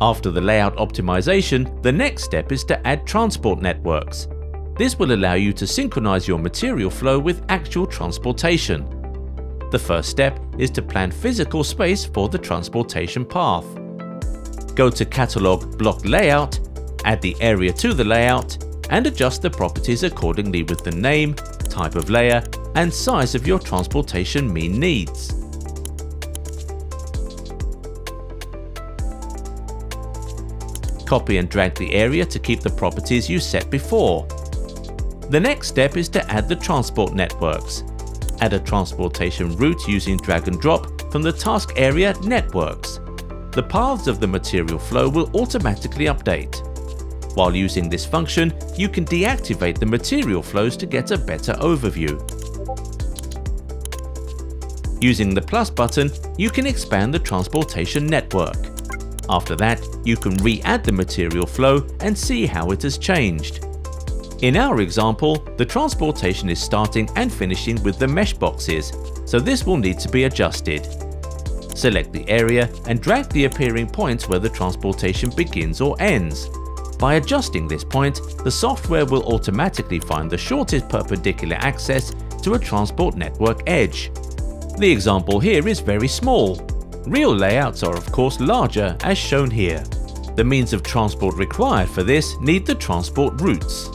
After the layout optimization, the next step is to add transport networks. This will allow you to synchronize your material flow with actual transportation. The first step is to plan physical space for the transportation path. Go to Catalog Block Layout, add the area to the layout, and adjust the properties accordingly with the name, type of layer, and size of your transportation mean needs. Copy and drag the area to keep the properties you set before. The next step is to add the transport networks. Add a transportation route using drag and drop from the task area Networks. The paths of the material flow will automatically update. While using this function, you can deactivate the material flows to get a better overview. Using the plus button, you can expand the transportation network. After that, you can re-add the material flow and see how it has changed. In our example, the transportation is starting and finishing with the mesh boxes, so this will need to be adjusted. Select the area and drag the appearing points where the transportation begins or ends. By adjusting this point, the software will automatically find the shortest perpendicular access to a transport network edge. The example here is very small. Real layouts are of course larger as shown here. The means of transport required for this need the transport routes.